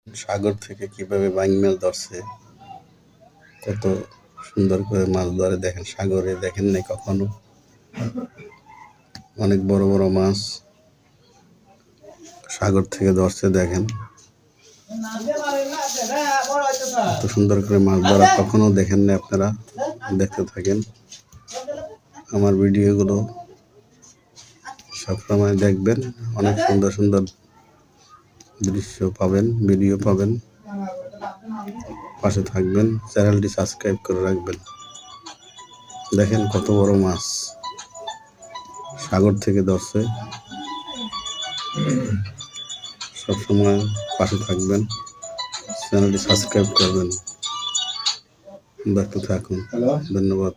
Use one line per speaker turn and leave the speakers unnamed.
সাগর থেকে কিভাবে বাইং মাছ ধরছে, কত সুন্দর করে মাছ ধরে দেখেন। সাগরে দেখেন নাই কখনো, অনেক বড় বড় মাছ সাগর থেকে ধরছে দেখেন। এত সুন্দর করে মাছ ধরা কখনো দেখেন না আপনারা। দেখতে থাকেন আমার ভিডিওগুলো, সবসময় দেখবেন, অনেক সুন্দর সুন্দর দৃশ্য পাবেন, ভিডিও পাবেন। পাশে থাকবেন, চ্যানেলটি সাবস্ক্রাইব করে রাখবেন। দেখেন কত বড় মাছ সাগর থেকে ধরছে। সবসময় পাশে থাকবেন, চ্যানেলটি সাবস্ক্রাইব করবেন। দেখতে থাকুন, ধন্যবাদ।